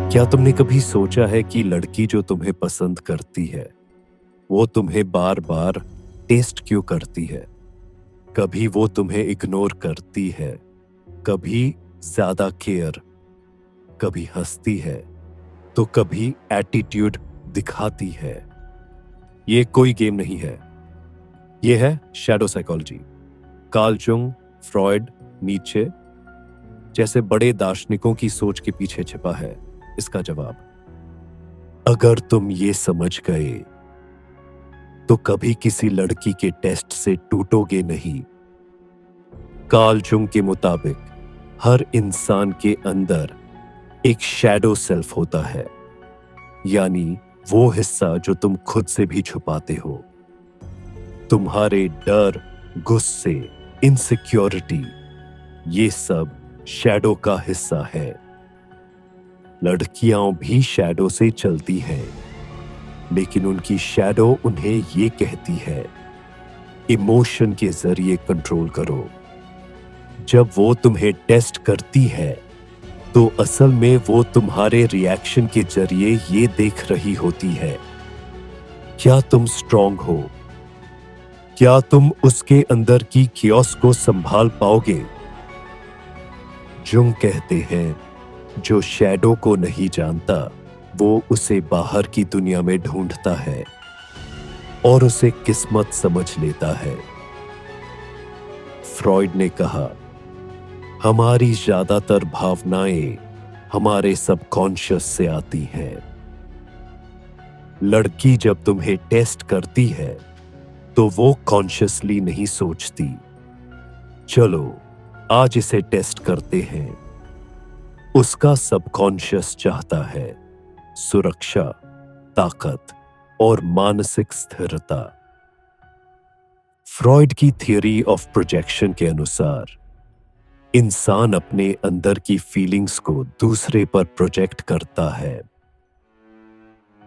क्या तुमने कभी सोचा है कि लड़की जो तुम्हें पसंद करती है वो तुम्हें बार बार टेस्ट क्यों करती है? कभी वो तुम्हें इग्नोर करती है, कभी ज्यादा केयर, कभी हंसती है तो कभी एटीट्यूड दिखाती है। ये कोई गेम नहीं है, ये है shadow psychology. Karl Jung, Freud, नीचे जैसे बड़े दार्शनिकों की सोच के पीछे छिपा है इसका जवाब। अगर तुम ये समझ गए तो कभी किसी लड़की के टेस्ट से टूटोगे नहीं। कार्ल जुंग के मुताबिक हर इंसान के अंदर एक शैडो सेल्फ होता है, यानी वो हिस्सा जो तुम खुद से भी छुपाते हो। तुम्हारे डर, गुस्से, इनसिक्योरिटी, ये सब शैडो का हिस्सा है। लड़कियां भी शैडो से चलती हैं, लेकिन उनकी शैडो उन्हें ये कहती है, इमोशन के जरिए कंट्रोल करो। जब वो तुम्हें टेस्ट करती है तो असल में वो तुम्हारे रिएक्शन के जरिए ये देख रही होती है, क्या तुम स्ट्रांग हो? क्या तुम उसके अंदर की कियोस को संभाल पाओगे? जुंग कहते हैं, जो शैडो को नहीं जानता वो उसे बाहर की दुनिया में ढूंढता है और उसे किस्मत समझ लेता है। फ्रॉयड ने कहा, हमारी ज्यादातर भावनाएं हमारे सबकॉन्शियस से आती हैं। लड़की जब तुम्हें टेस्ट करती है तो वो कॉन्शियसली नहीं सोचती, चलो आज इसे टेस्ट करते हैं। उसका सबकॉन्शियस चाहता है सुरक्षा, ताकत और मानसिक स्थिरता। फ्रॉयड की थियरी ऑफ प्रोजेक्शन के अनुसार इंसान अपने अंदर की फीलिंग्स को दूसरे पर प्रोजेक्ट करता है।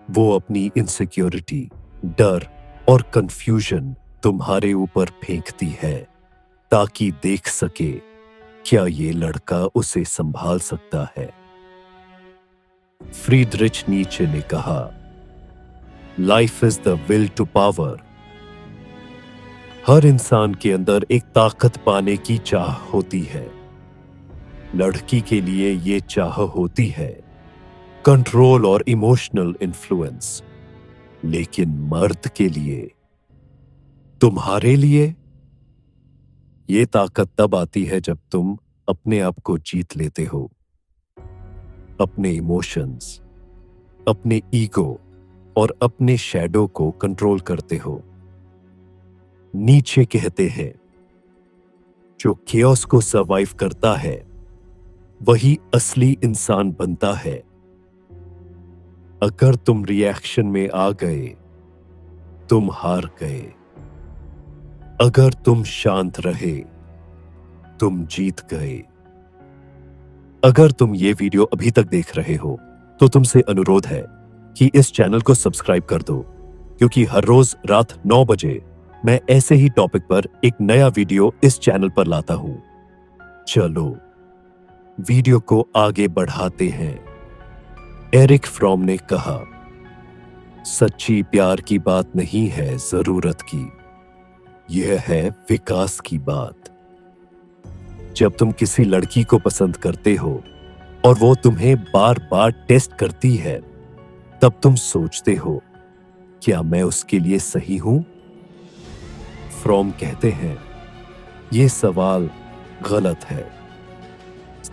वो अपनी इनसिक्योरिटी, डर और कंफ्यूजन तुम्हारे ऊपर फेंकती है ताकि देख सके क्या ये लड़का उसे संभाल सकता है। फ्रीडरिच नीचे ने कहा, life is the will to power. हर इंसान के अंदर एक ताकत पाने की चाह होती है। लड़की के लिए ये चाह होती है कंट्रोल और इमोशनल इन्फ्लुएंस, लेकिन मर्द के लिए, तुम्हारे लिए, ये ताकत तब आती है जब तुम अपने आप को जीत लेते हो। अपने इमोशंस, अपने ईगो और अपने शैडो को कंट्रोल करते हो। नीचे कहते हैं, जो केओस को सर्वाइव करता है वही असली इंसान बनता है। अगर तुम रिएक्शन में आ गए तुम हार गए। अगर तुम शांत रहे तुम जीत गए। अगर तुम ये वीडियो अभी तक देख रहे हो तो तुमसे अनुरोध है कि इस चैनल को सब्सक्राइब कर दो, क्योंकि हर रोज रात 9 बजे मैं ऐसे ही टॉपिक पर एक नया वीडियो इस चैनल पर लाता हूं। चलो वीडियो को आगे बढ़ाते हैं। एरिक फ्रॉम ने कहा, सच्ची प्यार की बात नहीं है जरूरत की, यह है विकास की बात। जब तुम किसी लड़की को पसंद करते हो और वो तुम्हें बार बार टेस्ट करती है, तब तुम सोचते हो, क्या मैं उसके लिए सही हूं? फ्रॉम कहते हैं, यह सवाल गलत है।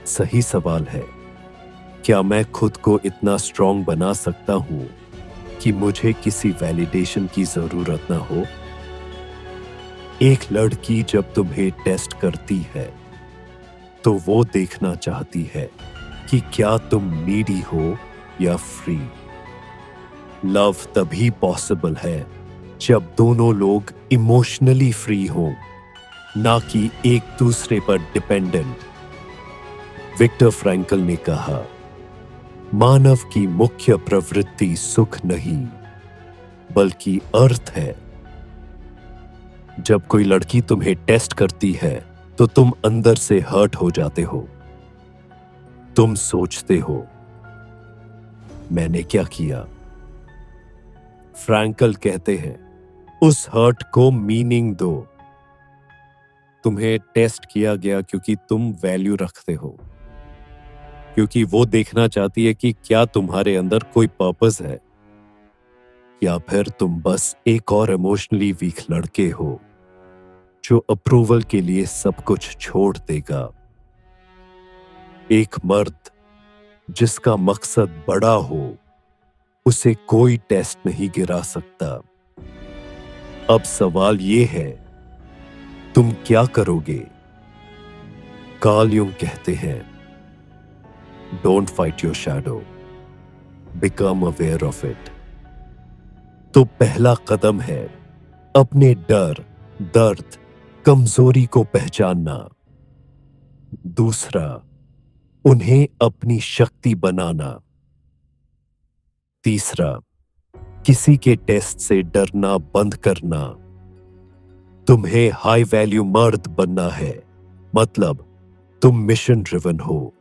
सही सवाल है, क्या मैं खुद को इतना स्ट्रांग बना सकता हूं कि मुझे किसी वैलिडेशन की जरूरत ना हो? एक लड़की जब तुम्हें टेस्ट करती है तो वो देखना चाहती है कि क्या तुम नीडी हो या फ्री। लव तभी पॉसिबल है जब दोनों लोग इमोशनली फ्री हों, ना कि एक दूसरे पर डिपेंडेंट। विक्टर फ्रैंकल ने कहा, मानव की मुख्य प्रवृत्ति सुख नहीं बल्कि अर्थ है। जब कोई लड़की तुम्हें टेस्ट करती है तो तुम अंदर से हर्ट हो जाते हो। तुम सोचते हो, मैंने क्या किया? फ्रैंकल कहते हैं, उस हर्ट को मीनिंग दो। तुम्हें टेस्ट किया गया क्योंकि तुम वैल्यू रखते हो, क्योंकि वो देखना चाहती है कि क्या तुम्हारे अंदर कोई पर्पस है, या फिर तुम बस एक और इमोशनली वीक लड़के हो जो अप्रूवल के लिए सब कुछ छोड़ देगा। एक मर्द जिसका मकसद बड़ा हो, उसे कोई टेस्ट नहीं गिरा सकता। अब सवाल ये है, तुम क्या करोगे? कार्ल यूंग कहते हैं, don't fight your shadow, become aware of it. तो पहला कदम है अपने डर, दर्द, कमजोरी को पहचानना। दूसरा, उन्हें अपनी शक्ति बनाना। तीसरा, किसी के टेस्ट से डरना बंद करना। तुम्हें हाई वैल्यू मर्द बनना है, मतलब तुम मिशन ड्रिवन हो,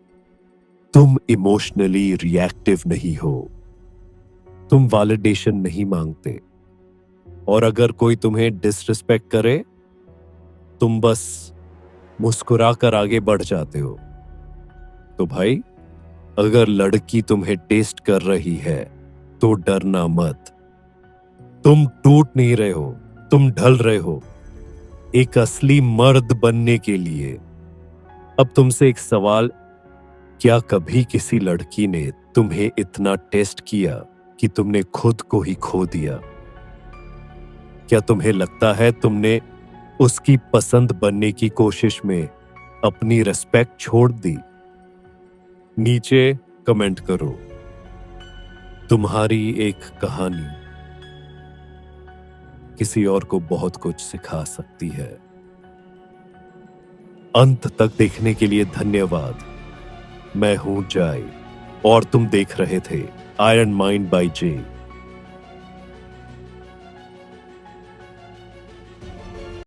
तुम इमोशनली रिएक्टिव नहीं हो, तुम वैलिडेशन नहीं मांगते, और अगर कोई तुम्हें डिसरिस्पेक्ट करे तुम बस मुस्कुराकर आगे बढ़ जाते हो। तो भाई, अगर लड़की तुम्हें टेस्ट कर रही है तो डरना मत। तुम टूट नहीं रहे हो, तुम ढल रहे हो एक असली मर्द बनने के लिए। अब तुमसे एक सवाल, क्या कभी किसी लड़की ने तुम्हें इतना टेस्ट किया कि तुमने खुद को ही खो दिया? क्या तुम्हें लगता है तुमने उसकी पसंद बनने की कोशिश में अपनी रिस्पेक्ट छोड़ दी? नीचे कमेंट करो, तुम्हारी एक कहानी किसी और को बहुत कुछ सिखा सकती है। अंत तक देखने के लिए धन्यवाद। मैं हूं जय और तुम देख रहे थे आयरन माइंड बाय जे।